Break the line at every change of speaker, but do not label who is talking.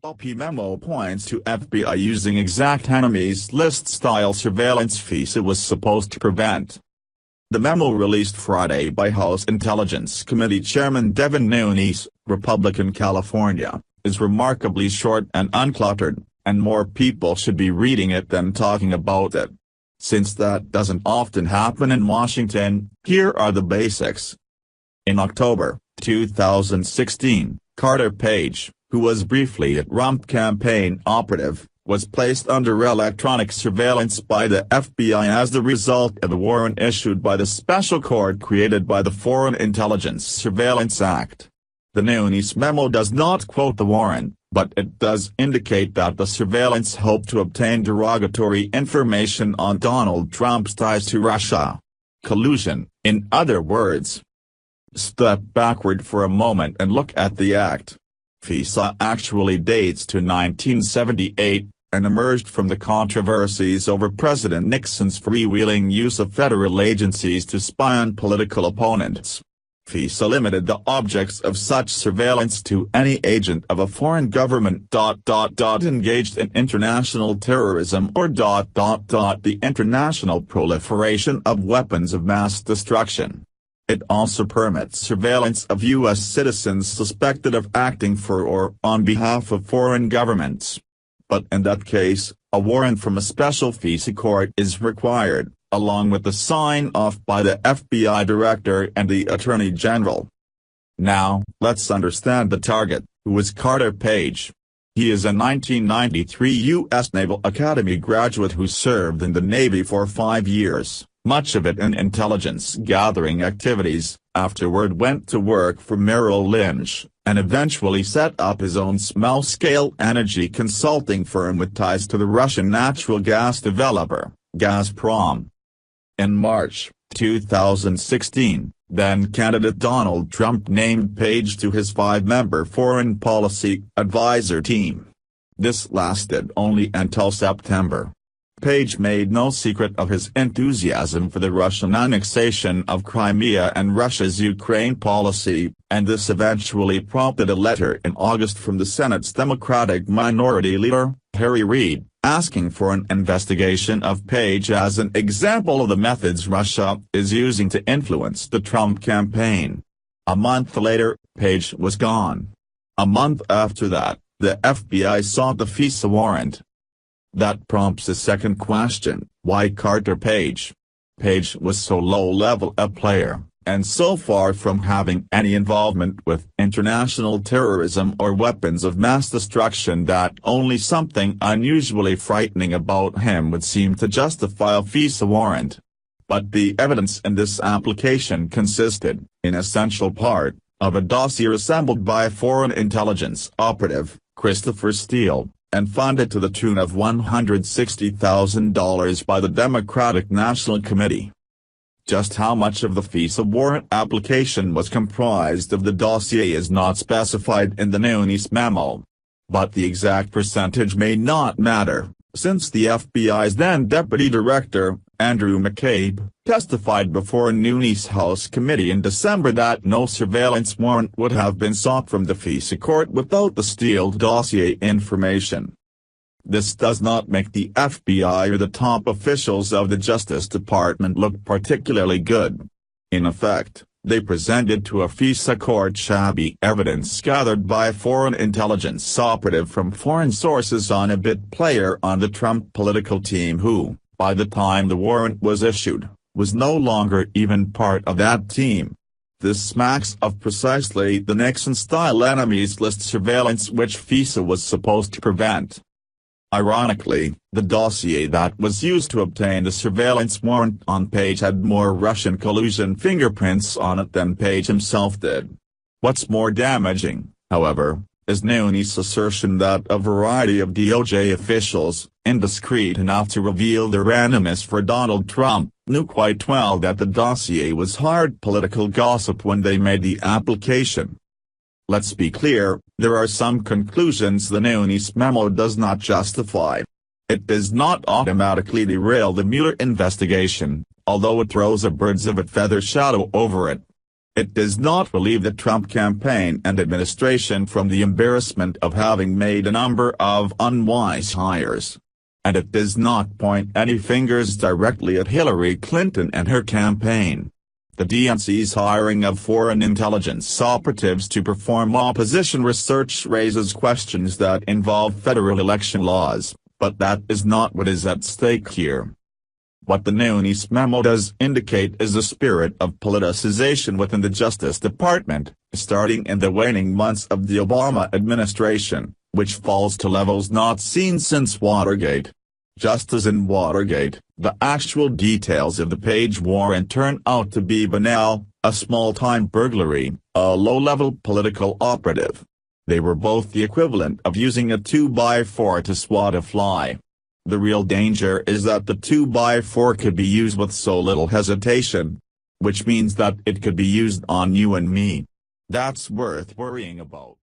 GOP Memo points to FBI using exact enemies list-style surveillance FISA was supposed to prevent. The memo released Friday by House Intelligence Committee Chairman Devin Nunes, Republican California, is remarkably short and uncluttered, and more people should be reading it than talking about it. Since that doesn't often happen in Washington, here are the basics. In October 2016, Carter Page, who was briefly a Trump campaign operative, was placed under electronic surveillance by the FBI as the result of the warrant issued by the special court created by the Foreign Intelligence Surveillance Act. The Nunes memo does not quote the warrant, but it does indicate that the surveillance hoped to obtain derogatory information on Donald Trump's ties to Russia. Collusion, in other words. Step backward for a moment and look at the act. FISA actually dates to 1978, and emerged from the controversies over President Nixon's freewheeling use of federal agencies to spy on political opponents. FISA limited the objects of such surveillance to any agent of a foreign government engaged in international terrorism or the international proliferation of weapons of mass destruction. It also permits surveillance of U.S. citizens suspected of acting for or on behalf of foreign governments. But in that case, a warrant from a special FISA court is required, along with the sign-off by the FBI director and the Attorney General. Now, let's understand the target, who was Carter Page. He is a 1993 U.S. Naval Academy graduate who served in the Navy for 5 years. Much of it in intelligence-gathering activities, afterward went to work for Merrill Lynch, and eventually set up his own small-scale energy consulting firm with ties to the Russian natural gas developer, Gazprom. In March 2016, then-candidate Donald Trump named Page to his 5-member foreign policy advisor team. This lasted only until September. Page made no secret of his enthusiasm for the Russian annexation of Crimea and Russia's Ukraine policy, and this eventually prompted a letter in August from the Senate's Democratic Minority Leader, Harry Reid, asking for an investigation of Page as an example of the methods Russia is using to influence the Trump campaign. A month later, Page was gone. A month after that, the FBI sought the FISA warrant. That prompts a second question: why Carter Page? Page was so low-level a player, and so far from having any involvement with international terrorism or weapons of mass destruction that only something unusually frightening about him would seem to justify a FISA warrant. But the evidence in this application consisted, in essential part, of a dossier assembled by a foreign intelligence operative, Christopher Steele, and funded to the tune of $160,000 by the Democratic National Committee. Just how much of the FISA warrant application was comprised of the dossier is not specified in the Nunes memo. But the exact percentage may not matter, since the FBI's then Deputy Director, Andrew McCabe, testified before a Nunes House committee in December that no surveillance warrant would have been sought from the FISA court without the Steele dossier information. This does not make the FBI or the top officials of the Justice Department look particularly good. In effect, they presented to a FISA court shabby evidence gathered by a foreign intelligence operative from foreign sources on a bit player on the Trump political team who, by the time the warrant was issued, was no longer even part of that team. This smacks of precisely the Nixon-style enemies list surveillance which FISA was supposed to prevent. Ironically, the dossier that was used to obtain the surveillance warrant on Page had more Russian collusion fingerprints on it than Page himself did. What's more damaging, however, is Nunes' assertion that a variety of DOJ officials, indiscreet enough to reveal their animus for Donald Trump, knew quite well that the dossier was hard political gossip when they made the application. Let's be clear, there are some conclusions the Nunes memo does not justify. It does not automatically derail the Mueller investigation, although it throws a birds-of-a-feather shadow over it. It does not relieve the Trump campaign and administration from the embarrassment of having made a number of unwise hires. And it does not point any fingers directly at Hillary Clinton and her campaign. The DNC's hiring of foreign intelligence operatives to perform opposition research raises questions that involve federal election laws, but that is not what is at stake here. What the Nunes memo does indicate is a spirit of politicization within the Justice Department, starting in the waning months of the Obama administration, which falls to levels not seen since Watergate. Just as in Watergate, the actual details of the page warrant turn out to be banal, a small-time burglary, a low-level political operative. They were both the equivalent of using a 2x4 to swat a fly. The real danger is that the 2x4 could be used with so little hesitation. Which means that it could be used on you and me. That's worth worrying about.